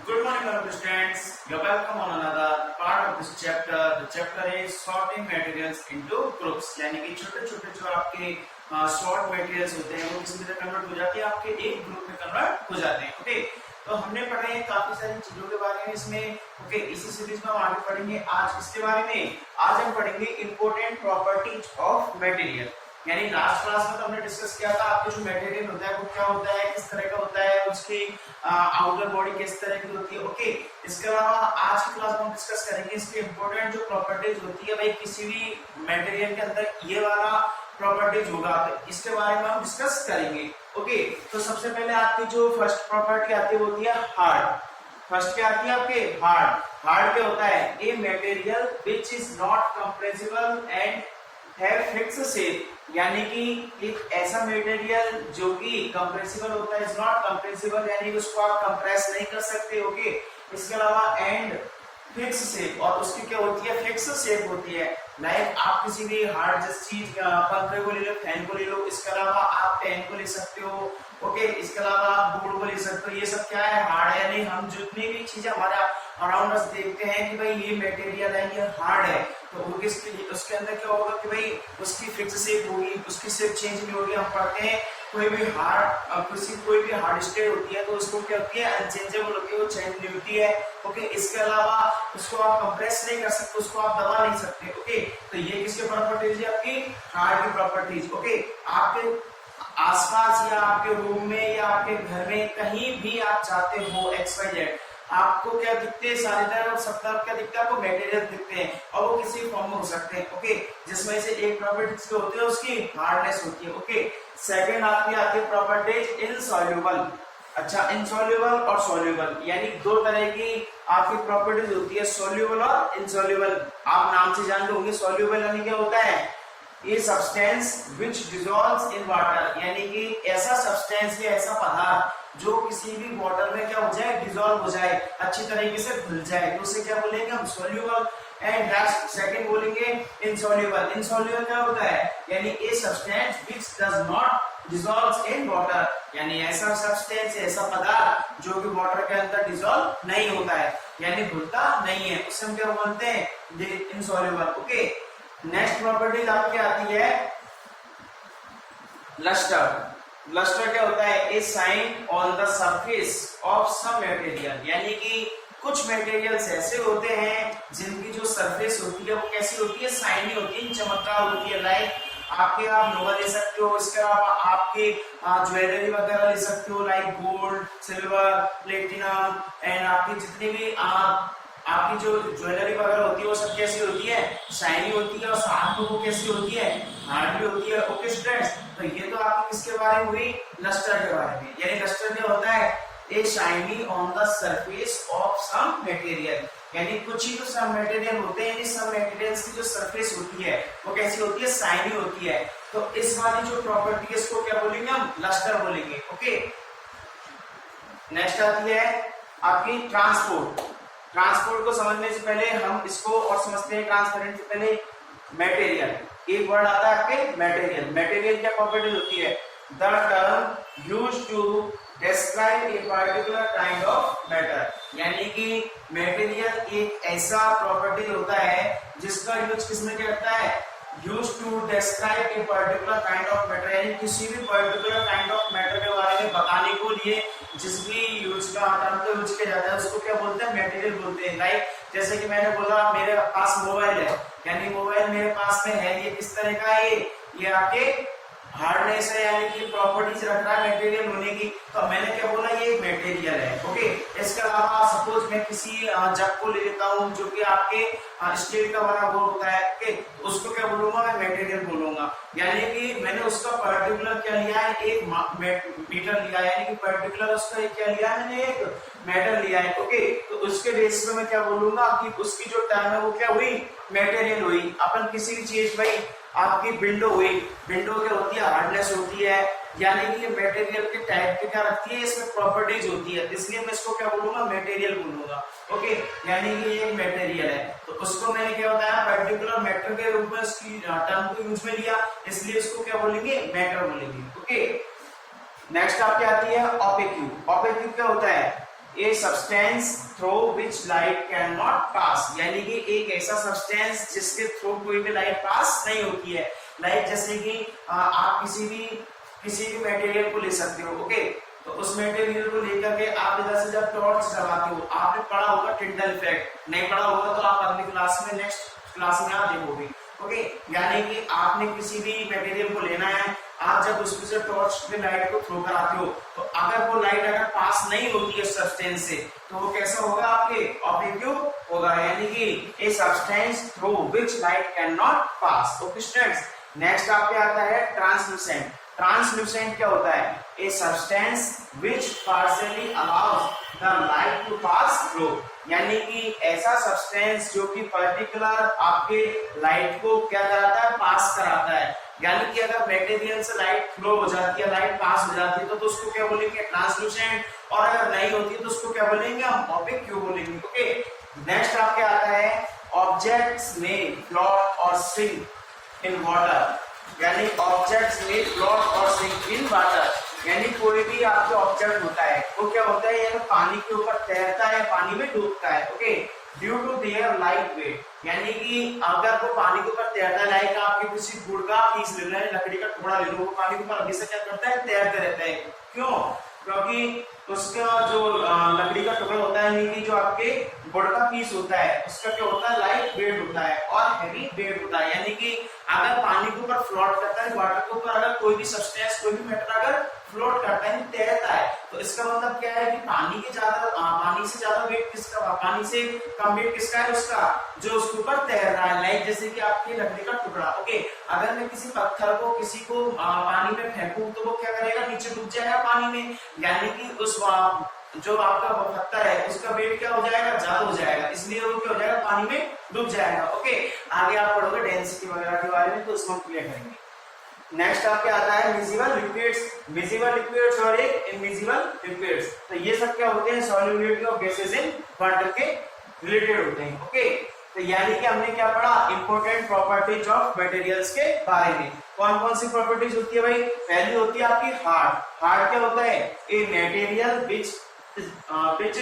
Good morning, fellow students. You're welcome on another part of this chapter. The chapter is sorting materials into groups. यानी कि छोटे-छोटे जो आपके sort materials होते हैं वो किसी में कन्वर्ट हो जाते हैं, आपके एक ग्रुप में कन्वर्ट हो जाते हैं. ओके, तो हमने पढ़े हैं काफी सारी चीजों के बारे में इसमें. ओके, इसी सीरीज में हम आगे पढ़ेंगे आज इसके बारे में. आज हम पढ़ेंगे इंपॉर्टेंट प्रॉपर्टीज ऑफ मटेरियल. यानी लास्ट क्लास में तो हमने डिस्कस किया था आपके जो मटेरियल होता है वो क्या होता है, किस तरह का होता है, उसकी आउटर बॉडी किस तरह की होती है. ओके, इसके अलावा आज की क्लास में हम डिस्कस करेंगे इसकी इंपॉर्टेंट जो प्रॉपर्टीज होती है. भाई किसी भी मटेरियल के अंदर ये वाला प्रॉपर्टीज होगा तो इसके बारे में हम डिस्कस करेंगे. ओके, तो सबसे पहले आपकी जो फर्स्ट प्रॉपर्टी आती है वो होती है हार्ड. फर्स्ट क्या आती है आपके हार्ड. हार्ड क्या होता है, a material which is not compressible and have fix shape. यानी कि एक ऐसा मटेरियल जो कि कंप्रेसिबल होता है, इज नॉट कंप्रेसिबल यानी कि उसको आप कंप्रेस नहीं कर सकते. ओके, इसके अलावा एंड फिक्स शेप, और उसकी क्या होती है, फिक्स शेप होती है. लाइक आप किसी भी हार्ड जैसी चीज पंखे को ले लो, फैन को ले लो, इसके अलावा आप पेन को ले सकते हो. ओके, इसके अलावा आप बोर्ड को ले सकते हो. ये सब क्या है, हार्ड है. यानी हम जितनी भी चीजें हमारे अराउंड अस देखते हैं कि भाई ये मटेरियल है, ये हार्ड है, तो वो उसके अंदर क्या होगा कि भाई उसकी फिक्स शेप होगी, उसकी शेप चेंज नहीं होगी. हम पढ़ते हैं कोई भी हार्ड स्टेट होती है तो उसको क्या होती है, अनचेंजेबल होती है, वो चेंज नहीं होती है. ओके, इसके अलावा उसको आप कंप्रेस नहीं कर सकते, उसको आप दबा नहीं सकते. ओके, तो ये किसके प्रॉपर्टीज है, आपकी हार्ड की प्रॉपर्टीज. ओके, आपके आसपास या आपके रूम में या आपके घर में कहीं भी आप जाते हो XYZ, आपको क्या दिखते हैं, सारी तरफ सब तरफ क्या दिखता है, आपको मटेरियल दिखते हैं और वो किसी फॉर्म में हो सकते हैं. ओके, जिसमें से एक प्रॉपर्टी जो होती है उसकी हार्डनेस होती है. ओके, सेकंड आपकी आती है प्रॉपर्टीज इनसॉल्युबल. अच्छा, इनसॉल्युबल और सॉल्युबल यानी दो तरह की आपकी प्रॉपर्टीज होती है, सॉल्युबल और इनसॉल्युबल. आप नाम से जान लोगे. सॉल्युबल यानी क्या होता है, ये substance which dissolves in water, यानी कि ऐसा सब्सटेंस या ऐसा पदार्थ जो किसी भी वाटर में क्या हो जाए, डिसॉल्व हो जाए, अच्छी तरीके से घुल जाए, तो उसे क्या बोलेंगे हम, सॉल्युबल. एंड नेक्स्ट सेकंड बोलेंगे इनसॉल्युबल. इनसॉल्युबल क्या होता है, यानी ए substance which does not dissolves in water, यानी ऐसा सब्सटेंस, ऐसा पदार्थ जो कि वाटर के अंदर डिसॉल्व नहीं होता है, यानी घुलता नहीं है, उसे हम क्या बोलते हैं, इनसॉल्युबल. ओके, नेक्स्ट प्रॉपर्टीज आपकी आती है लस्टर. लस्टर क्या होता है, a shine on the surface of some material, यानी कि कुछ मटेरियल्स ऐसे होते हैं जिनकी जो सरफेस होती है वो कैसी होती है, शाइनी होती है, चमकदार होती है. लाइक आपके आप लोहा ले सकते हो, इसके अलावा आपके ज्वेलरी वगैरह ले सकते हो, like gold, silver, platinum, and आपकी जितनी भी आपकी जो ज्वेलरी वगैरह होती है वो सब कैसी होती है, शाइनी होती है, और साथ में वो कैसी होती है, हार्ड भी होती है. ओके स्टूडेंट्स, तो ये तो आपकी किसके बारे में हुई, लस्टर के बारे में. यानी लस्टर क्या होता है, a shiny on the surface of some material, यानी कुछ ही तो सम मटेरियल होते हैं, सम मटेरियल्स की जो सरफेस होती है वो कैसी होती है, शाइनी होती है. तो इस वाली जो प्रॉपर्टी है इसको क्या बोलेंगे हम, लस्टर बोलेंगे. ओके, नेक्स्ट आती है आपकी ट्रांसपोर्ट. ट्रांसपोर्ट को समझने से पहले हम इसको और समझते हैं ट्रांसपेरेंट से पहले मटेरियल. एक वर्ड आता है आपके मटेरियल. मटेरियल क्या प्रॉपर्टी होती है, the term used to describe a particular kind of matter, यानी कि मटेरियल एक ऐसा प्रॉपर्टी होता है जिसका यूज किसमें करता है, use to describe a particular kind of matter, यानी किसी भी पर्टिकुलर काइंड ऑफ मैटर के बारे में बताने को लिए जिस भी यूज का टर्म को यूज किया जाता है उसको क्या बोलते हैं, मटेरियल बोलते हैं. लाइक जैसे कि मैंने बोला मेरे पास मोबाइल है, यानी मोबाइल मेरे पास में है, ये किस तरह का है, ये आपके हार्डनेस है, यानी कि प्रॉपर्टीज रख रहा है मटेरियल होने की, तो मैंने क्या बोला, ये मटेरियल है. ओके, इसके अलावा सपोज मैं किसी जग को ले लेता हूँ जो कि आपके स्टील का बना हुआ होता है. ओके, उसको क्या बोलूंगा, मैं मटेरियल बोलूंगा. यानी कि मैंने उसका पर्टिकुलर क्या लिया है, एक मीटर लिया है, यानी कि पर्टिकुलर उसका एक क्या लिया है, मैंने एक मेटल लिया है. ओके, तो उसके बेस पे मैं क्या बोलूंगा कि उसकी जो टर्म है वो क्या हुई, मटेरियल हुई. अपन किसी भी चीज, भाई आपकी विंडो हुई, विंडो क्या होती है, हार्डनेस होती है, यानी कि मटेरियल के टाइप के क्या रखती है, इसमें प्रॉपर्टीज होती है, इसलिए मैं इसको क्या बोलूंगा, मटेरियल बोलूंगा. ओके, यानी कि ये एक मटेरियल है, तो उसको मैंने क्या बताया, पर्टिकुलर मैटर के रूप में उसकी टर्म को यूज में लिया, इसलिए इसको क्या बोलेंगे, मैटर बोलेंगे. ओके, नेक्स्ट आपकी आती है ऑपेक्यू. ऑपेक्यू क्या होता है, a substance through which light can not पास, यानी कि एक ऐसा सब्सटेंस जिसके थ्रू कोई भी लाइट पास नहीं होती है। लाइक जैसे कि आप किसी भी मटेरियल को ले सकते हो, ओके, तो उस मटेरियल को लेकर के आप इधर से जब टॉर्च जलाते हो, आपने पढ़ा होगा टिंडल इफेक्ट, नहीं पढ़ा होगा तो आप अगली क्लास में नेक्स्ट क्लास में आप देखोगे, ओके। यानी कि आपने किसी भी मटेरियल को लेना है, आप जब उसमें से टॉर्च में लाइट को थ्रो कराते हो, तो अगर वो लाइट अगर पास नहीं होती है सब्सटेंस से, तो वो कैसा होगा, आपके ऑब्जेक्टिव होगा, यानी कि a substance through which light can not pass. Okay students, next आपके आता है ट्रांसलूसेंट। ट्रांसलूसेंट क्या होता है, a substance which partially allows the light to pass through, यानी कि ऐसा सब्सटेंस जो कि पर्टिकुलर आपके लाइट को क्या कराता है, पास कराता है। यानी कि अगर मटेरियल से लाइट फ्लो हो जाती है, लाइट पास हो जाती है, तो उसको क्या बोलेंगे, ट्रांसलूसेंट, और अगर नहीं होती है तो उसको क्या बोलेंगे, हम ओपेक क्यों बोलेंगे, ओके। नेक्स्ट आपके आता है ऑब्जेक्ट्स में फ्लोट और सिंक इन वाटर, यानी ऑब्जेक्ट्स में फ्लोट और सिंक इन वाटर, यानी कोई भी आपके ऑब्जेक्ट होता है वो क्या होता है, या पानी के ऊपर तैरता है, पानी में डूबता है, okay, due to their light weight, यानी कि अगर वो पानी के ऊपर तैरता है, लाइक आपके किसी गुड़ का पीस ले लो, लकड़ी का टुकड़ा ले लो, वो पानी के ऊपर अभी से क्या करता है, तैरते रहता है, क्यों, क्योंकि उसका जो लकड़ी का टुकड़ा होता है, यानी कि जो आपके गुड़ का पीस होता है, उसका क्या होता है, लाइट वेट होता है और हैवी वेट होता है, यानी कि अगर पानी के ऊपर फ्लोट करता है, वाटर के ऊपर अगर कोई भी सब्सटेंस, कोई भी मैटर अगर फ्लोट करता है, तैरता है, तो इसका मतलब क्या है कि पानी से ज्यादा वेट किसका, पानी से कम वेट किसका है, उसका जो उसके ऊपर तैर रहा है। लाइक जैसे कि आपके लकड़ी का टुकड़ा, ओके, अगर मैं किसी पत्थर को किसी को पानी में फेंकूं तो वो क्या करेगा, नीचे डूब जाएगा पानी में, यानी कि उस जो आपका पत्थर है उसका वेट क्या हो जाएगा, ज्यादा हो जाएगा, इसलिए वो क्या हो जाएगा, पानी में डूब जाएगा, ओके। आगे आप पढ़ोगे डेंसिटी वगैरह के बारे में, तो उसको क्लियर करेंगे। नेक्स्ट आपके आता है मिजिबल लिक्विड्स और एक इनविजिबल लिक्विड्स, तो ये सब क्या होते हैं, solubility of gases in water के रिलेटेड होते हैं, ओके। तो यानी कि हमने क्या पढ़ा, इंपॉर्टेंट प्रॉपर्टीज ऑफ मटेरियल्स के बारे में। कौन कौन सी प्रॉपर्टीज होती है भाई, पहली होती है आपकी हार्ड क्या होता है, a material which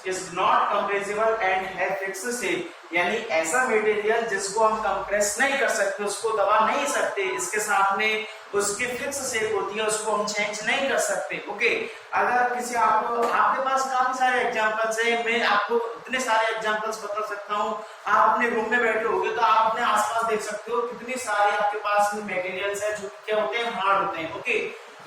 is not compressible and have fixed shape, यानी ऐसा मटेरियल जिसको हम कंप्रेस नहीं कर सकते, उसको दबा नहीं सकते, इसके साथ में उसकी फिक्स शेप होती है, उसको हम चेंज नहीं कर सकते, ओके। अगर किसी आपके पास काफी सारे एग्जांपल्स हैं, मैं आपको इतने सारे एग्जांपल्स बता सकता हूँ, आप अपने रूम में बैठे होगे तो आप अपने आसपास देख सकते हो कितनी सारे आपके पास मटेरियल्स है जो क्या होते हैं, हार्ड होते हैं, ओके।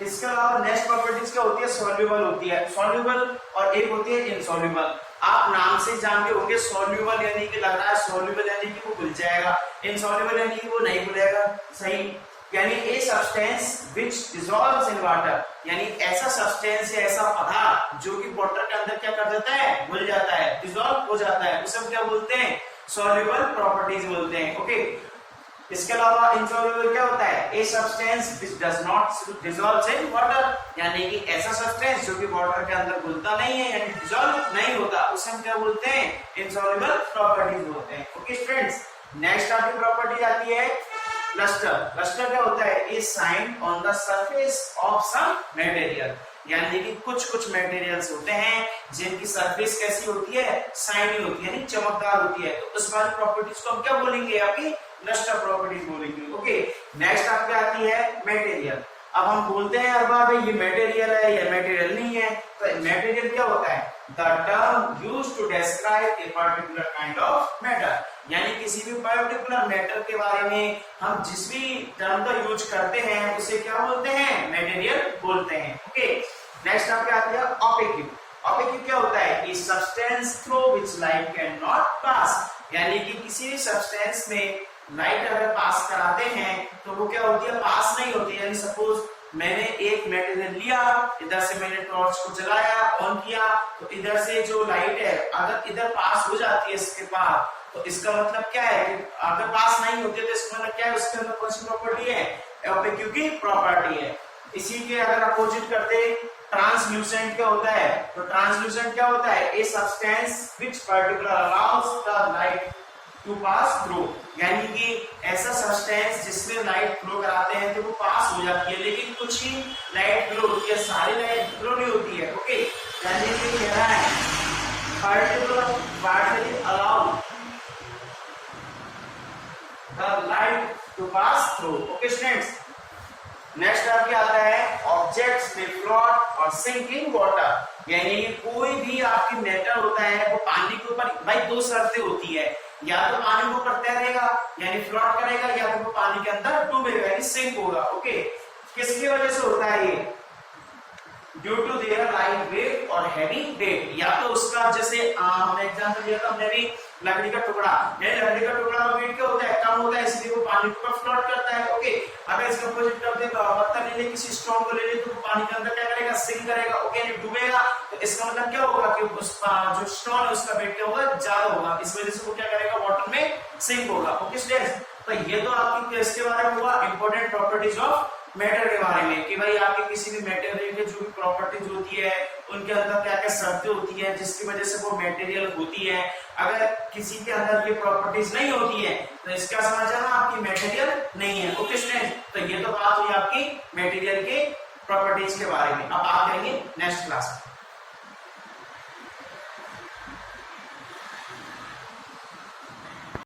इसके अलावा नेक्स्ट प्रॉपर्टीज क्या होती है, सॉल्युबल होती है, सॉल्युबल, और एक होती है इनसॉल्युबल। आप नाम से जानते होंगे, सॉल्युबल यानी कि लग रहा है, सॉल्युबल यानी कि वो घुल जाएगा, इनसॉल्युबल यानी कि वो नहीं घुलेगा, सही, यानी ए substance which dissolves in water, यानी ऐसा सब्सटेंस या ऐसा पदार्थ जो कि वाटर के अंदर क्या कर देता है, घुल जाता है, डिसॉल्व हो जाता है, उसे हम क्या बोलते हैं, सॉल्युबल प्रॉपर्टीज बोलते हैं, ओके। इसके अलावा इनसॉल्युबल क्या होता है, a substance which does not dissolve in water, यानी कि ऐसा सब्सटेंस जो कि वाटर के अंदर घुलता नहीं है, यानी डिसॉल्व नहीं होता, उसे हम क्या बोलते हैं, इनसॉल्युबल प्रॉपर्टीज बोलते हैं, ओके स्टूडेंट्स। नेक्स्ट आपकी प्रॉपर्टी आती है लस्टर क्या होता है, a shine on the surface of some material, यानी कि कुछ मटेरियल्स होते हैं जिनकी सरफेस कैसी होती है, शाइनी होती है, यानी चमकदार होती है, तो उस वाली प्रॉपर्टीज को हम क्या बोलेंगे, आपकी लस्टर प्रॉपर्टीज बोलेंगे, ओके। नेक्स्ट आपके आती है मटेरियल। अब हम बोलते हैं हर बार ये मटेरियल है, ये मटेरियल नहीं है, तो मटेरियल क्या होता है, the term used to describe a particular kind of matter, यानी किसी भी पर्टिकुलर मैटर के बारे में हम जिस भी टर्म का यूज करते हैं उसे क्या बोलते हैं, मटेरियल बोलते हैं, ओके। नेक्स्ट आपके आती है ऑपेक्यू क्या होता है, a substance through which light can not पास, यानी कि किसी भी सब्सटेंस में लाइट अगर पास कराते हैं तो वो क्या होती है, पास नहीं होती, यानी सपोज मैंने एक मटेरियल लिया, इधर से मैंने टॉर्च को जलाया, ऑन किया, तो इधर से जो लाइट है अगर इधर पास हो जाती है इसके पास, तो इसका मतलब क्या है कि अगर पास नहीं होती तो इसका मतलब क्या है, उसके अंदर कौन सी प्रॉपर्टी है, ऑपेक्यू की प्रॉपर्टी है। इसी के अगर अपोजिट करते ट्रांसल्यूसेंट क्या होता है, तो ट्रांसल्यूसेंट क्या होता है, a substance which particular allows the light to pass through, यानी कि ऐसा सब्सटेंस जिसमें लाइट फ्लो कराते हैं तो वो पास हो जाती है, लेकिन कुछ ही लाइट फ्लो होती है, सारी लाइट फ्लो नहीं होती है, ओके। यानी कि कह रहा है particular battery allow the light to pass through. Okay students, next आपके आता है ऑब्जेक्ट्स में फ्लोट और सिंक इन वाटर, यानी कोई भी आपकी मेटल होता है वो पानी के ऊपर, भाई दो शर्तें होती है, या तो पानी के ऊपर तैरेगा यानी फ्लोट करेगा, या तो वो पानी के अंदर डूबेगा यानी सिंक होगा। ओके, किसकी वजह से होता है ये? Due to their light weight और हैवी वेट, या तो उसका जैसे हमने एग्जांपल दिया था हमने भी लकड़ी का टुकड़ा, ये लकड़ी का टुकड़ा का वेट क्या होता है? कम होता है, इसलिए वो पानी के ऊपर फ्लोट करता है। ओके, अगर इसका अपोजिट कर दे, पत्थर ले ले, किसी स्टोन को ले ले, तो पानी के अंदर क्या करेगा? सिंक करेगा। ओके, यानी डूबेगा। तो इसका मतलब क्या होगा कि उस जो स्टोन है उसका वेट क्या होगा? ज्यादा होगा, इस वजह से वो क्या करेगा? वाटर में सिंक होगा। ओके स्टूडेंट्स, तो ये तो आपकी इसके बारे में हुआ इंपॉर्टेंट प्रॉपर्टीज ऑफ मैटर के बारे में, कि भाई आपके किसी भी मटेरियल की जो भी प्रॉपर्टीज होती है उनके अंदर क्या क्या शर्तें होती है जिसकी वजह से वो मटेरियल होती है। अगर किसी के अंदर ये प्रॉपर्टीज नहीं होती है तो इसका समझना आपकी मटेरियल नहीं है। ओके स्टूडेंट, तो ये तो बात हुई आपकी मटेरियल के प्रॉपर्टीज के बारे में। अब बात करेंगे नेक्स्ट क्लास में।